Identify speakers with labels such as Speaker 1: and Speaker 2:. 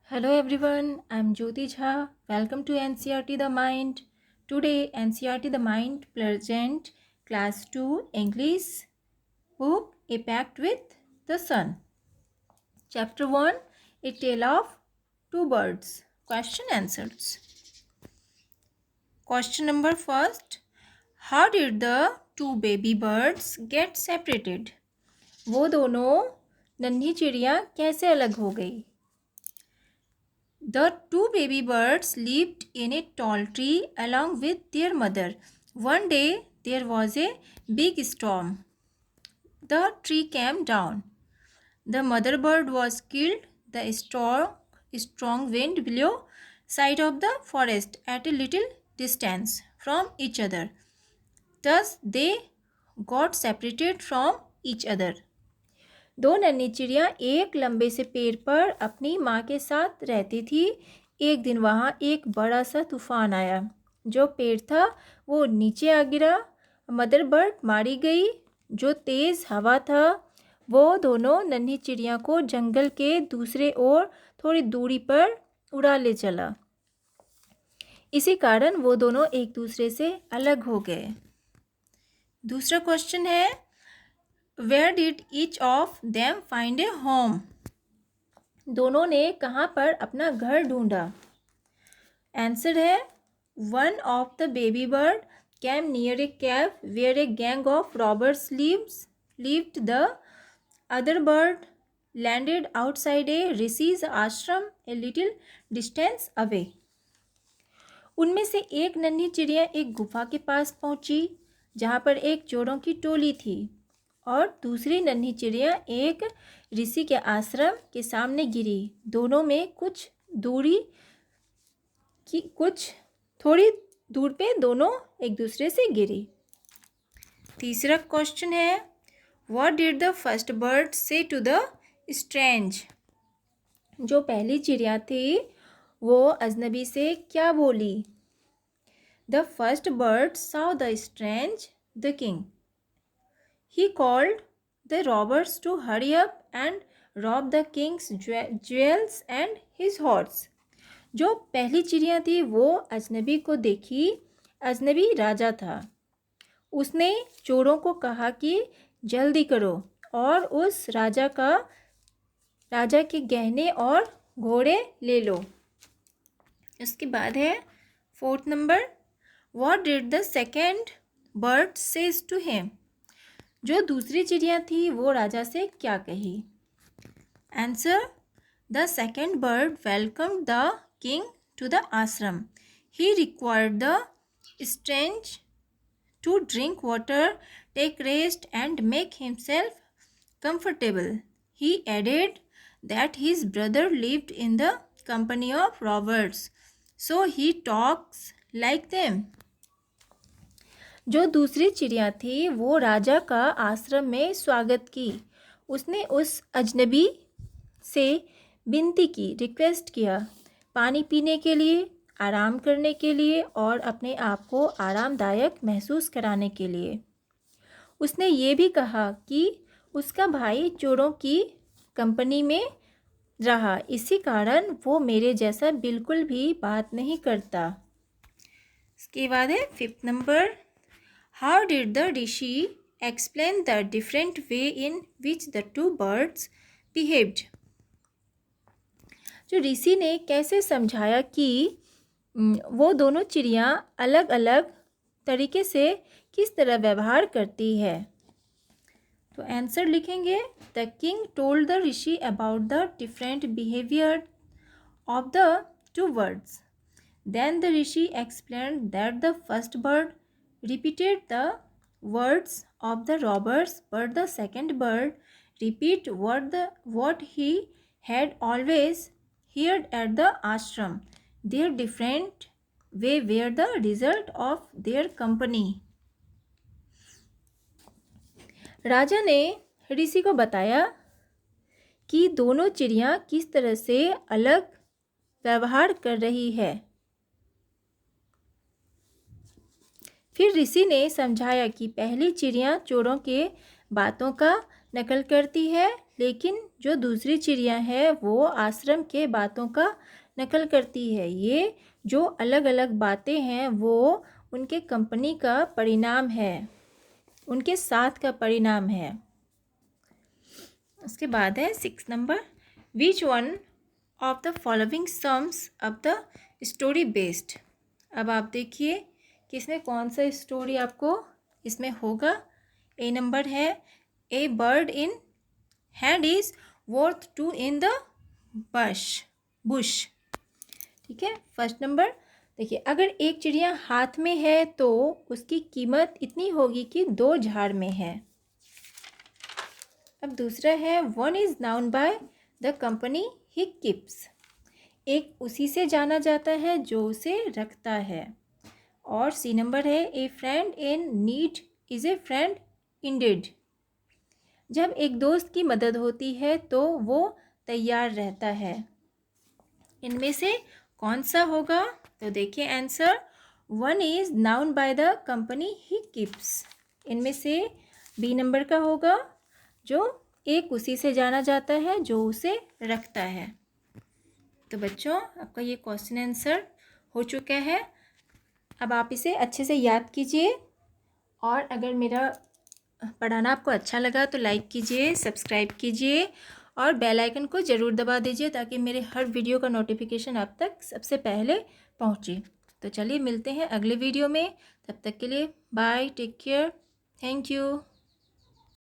Speaker 1: Hello everyone, I'm Jyoti Jha. Welcome to NCRT The Mind. Today NCRT The Mind present Class 2 English book A Pact with the Sun. Chapter 1 A Tale of Two Birds. Question answers. Question number first. How did the two baby birds get separated? वो दोनों नन्ही चिड़िया कैसे अलग हो गई? The two baby birds lived in a tall tree along with their mother. One day there was a big storm. The tree came down. The mother bird was killed. The strong wind blew side of the forest at a little distance from each other. Thus they got separated from each other. दो नन्ही चिड़िया एक लंबे से पेड़ पर अपनी माँ के साथ रहती थी। एक दिन वहाँ एक बड़ा सा तूफान आया। जो पेड़ था वो नीचे आ गिरा। मदर बर्ड मारी गई। जो तेज़ हवा था वो दोनों नन्ही चिड़िया को जंगल के दूसरे ओर थोड़ी दूरी पर उड़ा ले चला। इसी कारण वो दोनों एक दूसरे से अलग हो गए। दूसरा क्वेश्चन है Where did each of them find a home? दोनों ने कहाँ पर अपना घर ढूंढा? आंसर है One of the baby bird came near a cave where a gang of robbers lived. The other bird landed outside a rishi's ashram a little distance away. उनमें से एक नन्ही चिड़िया एक गुफा के पास पहुंची जहाँ पर एक चोरों की टोली थी और दूसरी नन्ही चिड़िया एक ऋषि के आश्रम के सामने गिरी। दोनों में कुछ थोड़ी दूर पे दोनों एक दूसरे से गिरी। तीसरा क्वेश्चन है what did the first bird से टू द स्ट्रेंज? जो पहली चिड़िया थी वो अजनबी से क्या बोली? The first bird saw the strange the king. He called the robbers to hurry up and rob the king's jewels and his horse. जो पहली चिड़िया थी वो अजनबी को देखी। अजनबी राजा था। उसने चोरों को कहा कि जल्दी करो और उस राजा के गहने और घोड़े ले लो। उसके बाद है fourth number What did the second bird says to him? जो दूसरी चिड़िया थी वो राजा से क्या कही? Answer the second bird welcomed the king to the ashram. He required the strange to drink water, take rest and make himself comfortable. He added that his brother lived in the company of robbers, so he talks like them. जो दूसरी चिड़िया थी वो राजा का आश्रम में स्वागत की। उसने उस अजनबी से विनती की, रिक्वेस्ट किया पानी पीने के लिए, आराम करने के लिए और अपने आप को आरामदायक महसूस कराने के लिए। उसने ये भी कहा कि उसका भाई चोरों की कंपनी में रहा, इसी कारण वो मेरे जैसा बिल्कुल भी बात नहीं करता। इसके बाद है fifth number How did the rishi explain the different way in which the two birds behaved? जो ऋषि ने कैसे समझाया कि वो दोनों चिड़ियाँ अलग अलग तरीके से किस तरह व्यवहार करती है? तो आंसर लिखेंगे The king told the rishi about the different behavior of the two birds. Then the rishi explained that the first bird repeated the words of the robbers, but the second bird repeat what he had always heard at the ashram. Their different way were the result of their company. राजा ने ऋषि को बताया कि दोनों चिड़ियाँ किस तरह से अलग व्यवहार कर रही है। फिर ऋषि ने समझाया कि पहली चिड़िया चोरों के बातों का नकल करती है, लेकिन जो दूसरी चिड़िया है वो आश्रम के बातों का नकल करती है। ये जो अलग अलग बातें हैं वो उनके कंपनी का परिणाम है, उनके साथ का परिणाम है। उसके बाद है 6 number, which one of the following sums up the story based. अब आप देखिए कि इसमें कौन सा स्टोरी आपको इसमें होगा। ए नंबर है, a bird in hand is worth two in the bush. ठीक है। फर्स्ट नंबर देखिए, अगर एक चिड़िया हाथ में है तो उसकी कीमत इतनी होगी कि 2 झाड़ में है। अब दूसरा है, one is noun by the company he keeps. एक उसी से जाना जाता है जो उसे रखता है। और सी नंबर है, ए friend in need is a friend Indeed. जब एक दोस्त की मदद होती है तो वो तैयार रहता है। इनमें से कौन सा होगा? तो देखिए answer, one is noun by the company he keeps. इनमें से बी नंबर का होगा, जो एक उसी से जाना जाता है जो उसे रखता है। तो बच्चों, आपका ये क्वेश्चन आंसर हो चुका है। अब आप इसे अच्छे से याद कीजिए, और अगर मेरा पढ़ाना आपको अच्छा लगा तो लाइक कीजिए, सब्सक्राइब कीजिए और बेल आइकन को ज़रूर दबा दीजिए ताकि मेरे हर वीडियो का नोटिफिकेशन आप तक सबसे पहले पहुंचे। तो चलिए मिलते हैं अगले वीडियो में, तब तक के लिए bye, take care, thank you.